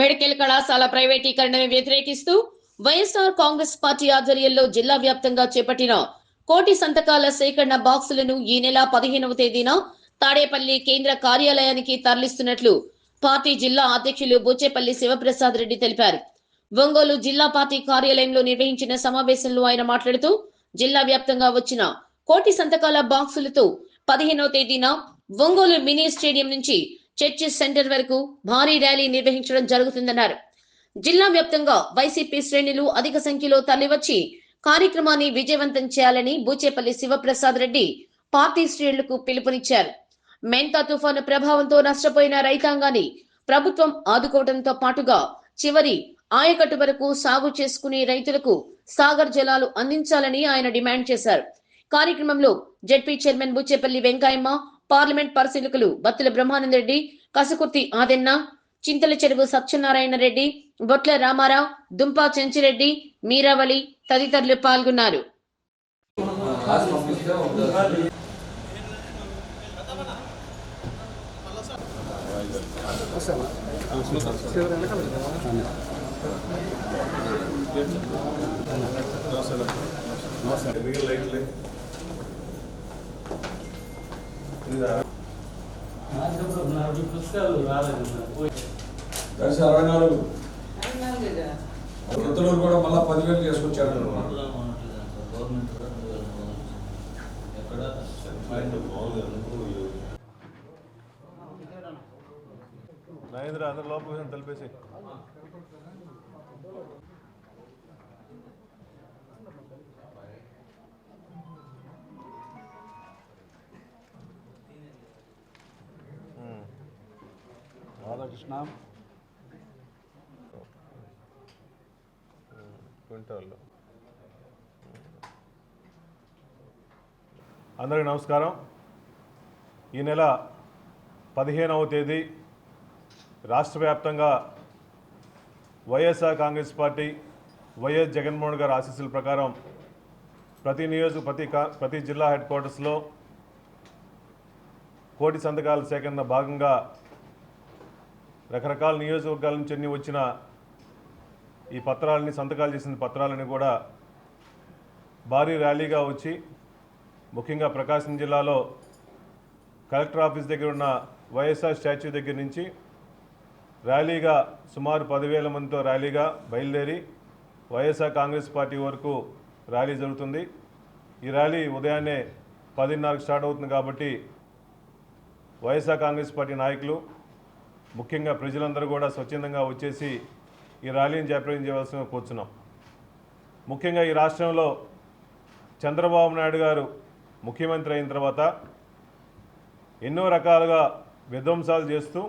Medical కళాశాల ప్రైవేటీకరణను వ్యతిరేకిస్తూ YSR Congress party ఆధ్వర్యంలో జిల్లా వ్యాప్తంగా చేపట్టిన కోటి సంతకాల సేకరణ బాక్సులను ఈ నెల 15వ తేదీన తాడేపల్లి కేంద్ర కార్యాలయానికి తరలిస్తున్నట్లు పార్టీ జిల్లా అధ్యక్షులు బుచ్చేపల్లి శివప్రసాద్ రెడ్డి తెలిపారు. ఒంగోలు జిల్లా పార్టీ కార్యాలయంలో నిర్వహించిన సమావేశంలో ఆయన మాట్లాడుతూ జిల్లా వ్యాప్తంగా వచ్చిన కోటి సంతకాల బాక్సులతో 15వ తేదీన ఒంగోలు మినీ స్టేడియం నుంచి చర్చిస్ సెంటర్ వరకు భారీ ర్యాలీ నిర్వహించడం జరుగుతుందన్నారు. జిల్లా వ్యాప్తంగా వైసీపీ శ్రేణులు అధిక సంఖ్యలో తరలివచ్చి కార్యక్రమాన్ని విజయవంతం చేయాలని బూచేపల్లి శివప్రసాద్ రెడ్డి పార్టీ శ్రేణులకు పిలుపునిచ్చారు. మెంతా తుఫాను ప్రభావంతో నష్టపోయిన రైతాంగాన్ని ప్రభుత్వం ఆదుకోవడంతో పాటుగా చివరి ఆయకట్టు వరకు సాగు చేసుకునే రైతులకు సాగర్ జలాలు అందించాలని ఆయన డిమాండ్ చేశారు. కార్యక్రమంలో ZP chairman Boochepalli Venkayamma, parliament పరిశీలకులు బత్తుల బ్రహ్మానందరెడ్డి, కసుకుర్తి ఆదెన్న, చింతల చెరువు సత్యనారాయణ రెడ్డి, బొట్ల రామారావు, దుంపా చెంచిరెడ్డి, మీరావళి తదితరులు పాల్గొన్నారు. వృత్తులు కూడా మళ్ళీ 10,000 చేసుకొచ్చారు. నరేంద్ర అందరు లోపల తెలిపేసి రాధాకృష్ణ క్వింటాల్లో. అందరికీ నమస్కారం. ఈ నెల 15వ తేదీ రాష్ట్ర వ్యాప్తంగా వైఎస్ఆర్ కాంగ్రెస్ పార్టీ వైఎస్ జగన్మోహన్ గారి ఆశీస్సుల ప్రకారం ప్రతి జిల్లా హెడ్ క్వార్టర్స్లో కోటి సంతకాల సేకరణ భాగంగా రకరకాల నియోజకవర్గాల నుంచి అన్ని వచ్చిన ఈ పత్రాలని, సంతకాలు చేసిన పత్రాలని కూడా భారీ ర్యాలీగా వచ్చి ముఖ్యంగా ప్రకాశం జిల్లాలో కలెక్టర్ ఆఫీస్ దగ్గర ఉన్న వైఎస్ఆర్ స్టాచ్యూ దగ్గర నుంచి ర్యాలీగా సుమారు 10,000 మందితో ర్యాలీగా బయలుదేరి వైఎస్ఆర్ కాంగ్రెస్ పార్టీ వరకు ర్యాలీ జరుగుతుంది. ఈ ర్యాలీ ఉదయాన్నే 10:30కి స్టార్ట్ అవుతుంది కాబట్టి వైఎస్ఆర్ కాంగ్రెస్ పార్టీ నాయకులు ముఖ్యంగా ప్రజలందరూ కూడా స్వచ్ఛందంగా వచ్చేసి ఈ ర్యాలీని జయప్రదం చేయవలసిన కోరుచున్నాం. ముఖ్యంగా ఈ రాష్ట్రంలో చంద్రబాబు నాయుడు గారు ముఖ్యమంత్రి అయిన తర్వాత ఎన్నో రకాలుగా విధ్వంసాలు చేస్తూ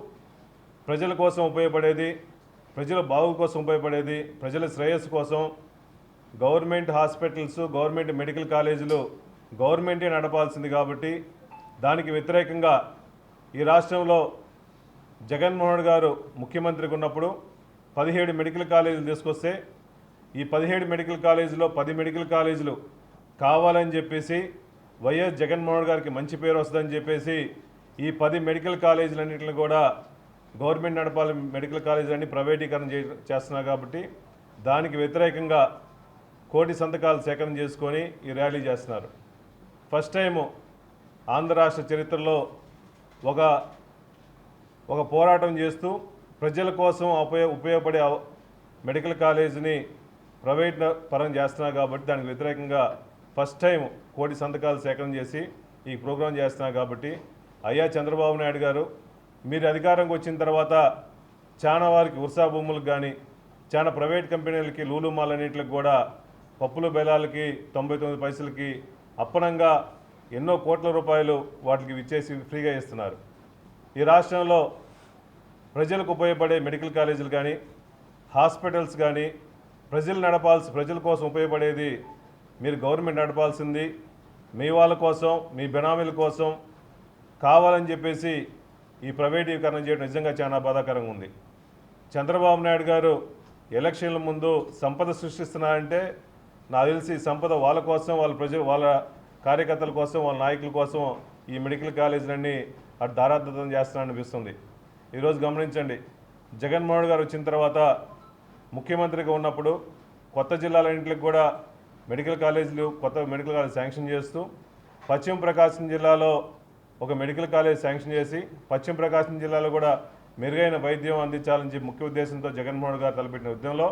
ప్రజల కోసం ఉపయోగపడేది, ప్రజల బాగు కోసం ఉపయోగపడేది, ప్రజల శ్రేయస్సు కోసం గవర్నమెంట్ హాస్పిటల్స్, గవర్నమెంట్ మెడికల్ కాలేజీలు గవర్నమెంటే నడపాల్సింది కాబట్టి దానికి వ్యతిరేకంగా ఈ రాష్ట్రంలో జగన్మోహన్ గారు ముఖ్యమంత్రిగా ఉన్నప్పుడు 17 మెడికల్ కాలేజీలు తీసుకొస్తే ఈ 17 మెడికల్ కాలేజీలో 10 మెడికల్ కాలేజీలు కావాలని చెప్పేసి వైఎస్ జగన్మోహన్ గారికి మంచి పేరు వస్తుందని చెప్పేసి ఈ 10 మెడికల్ కాలేజీలన్నింటిని కూడా గవర్నమెంట్ నడపాలి, మెడికల్ కాలేజీలన్నీ ప్రైవేటీకరణ చేస్తున్నారు కాబట్టి దానికి వ్యతిరేకంగా కోటి సంతకాలు సేకరణ చేసుకొని ఈ ర్యాలీ చేస్తున్నారు. ఫస్ట్ టైము ఆంధ్ర రాష్ట్ర చరిత్రలో ఒక పోరాటం చేస్తూ ప్రజల కోసం ఉపయోగపడే మెడికల్ కాలేజీని ప్రైవేట్ పరం చేస్తున్నారు కాబట్టి దానికి వ్యతిరేకంగా ఫస్ట్ టైం కోటి సంతకాలు సేకరణ చేసి ఈ ప్రోగ్రాం చేస్తున్నారు కాబట్టి అయ్యా చంద్రబాబు నాయుడు గారు మీరు అధికారంకి వచ్చిన తర్వాత చాలా వారికి ఉర్సా భూములకు కానీ చాలా ప్రైవేట్ కంపెనీలకి లూలు మాల్ అన్నింటికి కూడా పప్పులు బెల్లాలకి 99 పైసలకి అప్పనంగా ఎన్నో కోట్ల రూపాయలు వాటికి ఇచ్చేసి ఫ్రీగా ఇస్తున్నారు. ఈ రాష్ట్రంలో ప్రజలకు ఉపయోగపడే మెడికల్ కాలేజీలు కానీ హాస్పిటల్స్ కానీ ప్రజల కోసం ఉపయోగపడేది మీరు గవర్నమెంట్ నడపాల్సింది, మీ వాళ్ళ కోసం, మీ బెనామీల కోసం కావాలని చెప్పేసి ఈ ప్రైవేటీకరణ చేయడం నిజంగా చాలా బాధాకరంగా ఉంది. చంద్రబాబు నాయుడు గారు ఎలక్షన్ల ముందు సంపద సృష్టిస్తున్నారంటే నాకు తెలిసి సంపద వాళ్ళ కోసం, వాళ్ళ కార్యకర్తల కోసం, వాళ్ళ నాయకుల కోసం ఈ మెడికల్ కాలేజీలన్నీ అటు దారాదత్తం చేస్తున్నారనిపిస్తుంది. ఈరోజు గమనించండి, జగన్మోహన్ గారు వచ్చిన తర్వాత ముఖ్యమంత్రిగా ఉన్నప్పుడు కొత్త జిల్లాలన్నింటికి కూడా మెడికల్ కాలేజీలు కొత్త మెడికల్ కాలేజ్ శాంక్షన్ చేస్తూ పశ్చిమ ప్రకాశం జిల్లాలో ఒక మెడికల్ కాలేజ్ శాంక్షన్ చేసి పశ్చిమ ప్రకాశం జిల్లాలో కూడా మెరుగైన వైద్యం అందించాలని చెప్పి ముఖ్య ఉద్దేశంతో జగన్మోహన్ గారు తలపెట్టిన ఉద్యమంలో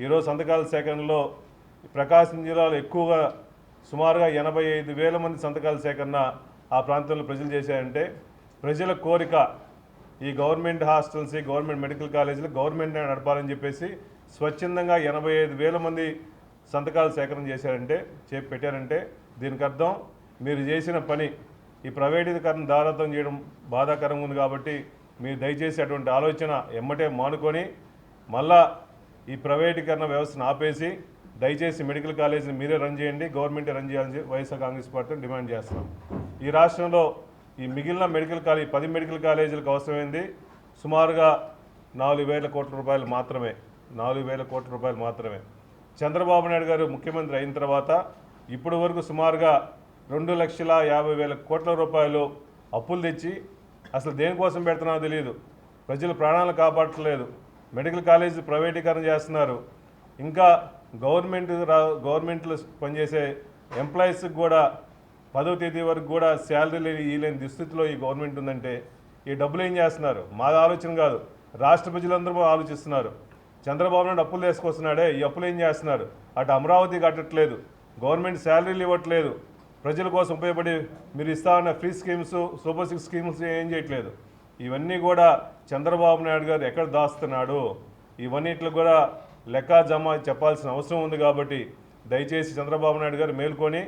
ఈరోజు సంతకాల సేకరణలో ప్రకాశం జిల్లాలో ఎక్కువగా సుమారుగా 85,000 మంది సంతకాల సేకరణ ఆ ప్రాంతంలో ప్రజలు చేశారంటే ప్రజల కోరిక ఈ గవర్నమెంట్ హాస్టల్స్ గవర్నమెంట్ మెడికల్ కాలేజీలు గవర్నమెంట్ నడపాలని చెప్పేసి స్వచ్ఛందంగా 85,000 మంది సంతకాలు సేకరణ చేశారంటే పెట్టారంటే దీనికి అర్థం మీరు చేసిన పని ఈ ప్రైవేటీకరణ దారాదత్తం చేయడం బాధాకరంగా ఉంది కాబట్టి మీరు దయచేసి అటువంటి ఆలోచన ఎమ్మటే మానుకొని మళ్ళా ఈ ప్రైవేటీకరణ వ్యవస్థను ఆపేసి దయచేసి మెడికల్ కాలేజీని మీరే రన్ చేయండి, గవర్నమెంటే రన్ చేయాలని వైఎస్ఆర్ కాంగ్రెస్ పార్టీ డిమాండ్ చేస్తున్నాం. ఈ రాష్ట్రంలో ఈ మిగిలిన మెడికల్ కాలేజ్ 10 మెడికల్ కాలేజీలకు అవసరమైంది సుమారుగా 4,000 కోట్ల రూపాయలు మాత్రమే. 4,000 కోట్ల రూపాయలు మాత్రమే. చంద్రబాబు నాయుడు గారు ముఖ్యమంత్రి అయిన తర్వాత ఇప్పటి వరకు సుమారుగా 2,50,000 కోట్ల రూపాయలు అప్పులు తెచ్చి అసలు దేనికోసం పెడుతున్నారో తెలియదు. ప్రజల ప్రాణాలను కాపాడట్లేదు. మెడికల్ కాలేజీ ప్రైవేటీకరణ చేస్తున్నారు. ఇంకా గవర్నమెంట్లో పనిచేసే ఎంప్లాయీస్కి కూడా 10వ తేదీ వరకు కూడా శాలరీలు ఇవ్వలేని దుస్థితిలో ఈ గవర్నమెంట్ ఉందంటే ఈ డబ్బులు ఏం చేస్తున్నారు? మా ఆలోచన కాదు, రాష్ట్ర ప్రజలందరూ ఆలోచిస్తున్నారు. చంద్రబాబు నాయుడు అప్పులు తీసుకొస్తున్నాడే, ఈ అప్పులు ఏం చేస్తున్నారు? అటు అమరావతి కట్టట్లేదు, గవర్నమెంట్ శాలరీలు ఇవ్వట్లేదు, ప్రజల కోసం ఉపయోగపడి మీరు ఇస్తా ఉన్న ఫ్రీ స్కీమ్స్ సూపర్ 6 స్కీమ్స్ ఏం చేయట్లేదు. ఇవన్నీ కూడా చంద్రబాబు నాయుడు గారు ఎక్కడ దాస్తున్నాడు? ఇవన్నిట్లో కూడా లెక్క జమ చెప్పాల్సిన అవసరం ఉంది. కాబట్టి దయచేసి చంద్రబాబు నాయుడు గారు మేల్కొని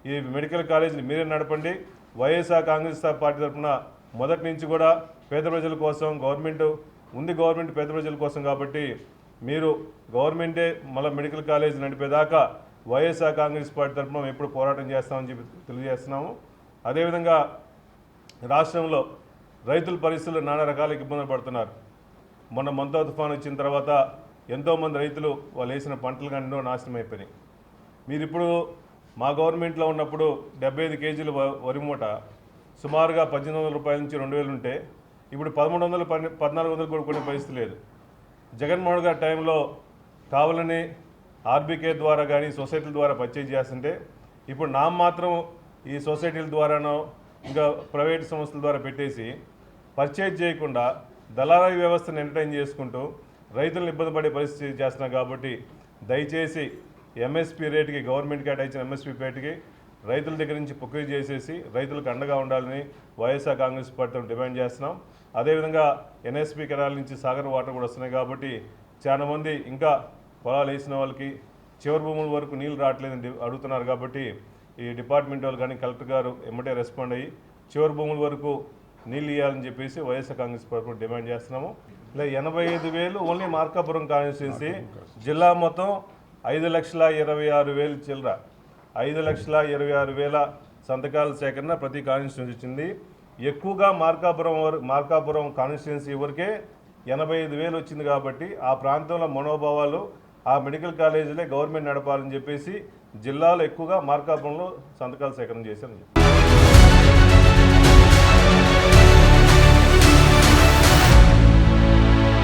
ఈ మెడికల్ కాలేజీని మీరే నడపండి. వైఎస్ఆర్ కాంగ్రెస్ పార్టీ తరఫున మొదటి నుంచి కూడా పేద ప్రజల కోసం గవర్నమెంట్ పేద ప్రజల కోసం కాబట్టి మీరు గవర్నమెంటే మళ్ళీ మెడికల్ కాలేజీ నడిపేదాకా వైఎస్ఆర్ కాంగ్రెస్ పార్టీ తరఫున మేము ఎప్పుడు పోరాటం చేస్తామని చెప్పి తెలియజేస్తున్నాము. అదేవిధంగా రాష్ట్రంలో రైతుల పరిస్థితులు నానా రకాల ఇబ్బందులు పడుతున్నారు. మొన్న మంతా తుఫాను వచ్చిన తర్వాత ఎంతోమంది రైతులు వాళ్ళు వేసిన పంటలు కానీ ఎన్నో నాశనం అయిపోయినాయి. మీరు ఇప్పుడు మా గవర్నమెంట్లో ఉన్నప్పుడు 75 కేజీలు వరి మూట సుమారుగా 1,800 రూపాయల నుంచి 2,000 ఉంటే ఇప్పుడు 1,300 1,400 కూడా కొనే పరిస్థితి లేదు. జగన్మోహన్ గారి టైంలో కావాలని ఆర్బీకే ద్వారా కానీ సొసైటీల ద్వారా పర్చేజ్ చేస్తుంటే ఇప్పుడు మాత్రం ఈ సొసైటీల ద్వారానో ఇంకా ప్రైవేట్ సంస్థల ద్వారా పెట్టేసి పర్చేజ్ చేయకుండా దళారీ వ్యవస్థను ఎంటర్టైన్ చేసుకుంటూ రైతులను ఇబ్బంది పడే పరిస్థితి చేస్తున్నాం. కాబట్టి దయచేసి ఎంఎస్పీ రేటుకి గవర్నమెంట్ కేటాయించిన ఎంఎస్పీ రేటుకి రైతుల దగ్గర నుంచి ప్రొక్యూర్ చేసేసి రైతులకు అండగా ఉండాలని వైఎస్ఆర్ కాంగ్రెస్ పార్టీతో డిమాండ్ చేస్తున్నాం. అదేవిధంగా ఎన్ఎస్పీ కెనాల్ నుంచి సాగర్ వాటర్ కూడా వస్తున్నాయి. కాబట్టి చాలామంది ఇంకా పొలాలు వేసిన వాళ్ళకి చివరి భూముల వరకు నీళ్ళు రావట్లేదని అడుగుతున్నారు. కాబట్టి ఈ డిపార్ట్మెంట్ వాళ్ళు కానీ కలెక్టర్ గారు ఎమ్మటే రెస్పాండ్ అయ్యి చివరి భూముల వరకు నీళ్ళు ఇవ్వాలని చెప్పేసి వైఎస్ఆర్ కాంగ్రెస్ పార్టీ డిమాండ్ చేస్తున్నాము. ఇలా 85,000 ఓన్లీ మార్కాపురం కాన్స్టిట్యున్సీ జిల్లా మొత్తం 5,26,000 చిల్లర 5,26,000 సంతకాల సేకరణ ప్రతి కాన్స్టిట్యున్సీ వచ్చింది. ఎక్కువగా మార్కాపురం కాన్స్టిట్యున్సీ వరకే 85,000 వచ్చింది. కాబట్టి ఆ ప్రాంతంలో మనోభావాలు ఆ మెడికల్ కాలేజీలే గవర్నమెంట్ నడపాలని చెప్పేసి జిల్లాలో ఎక్కువగా మార్కాపురంలో సంతకాల సేకరణ చేశారు.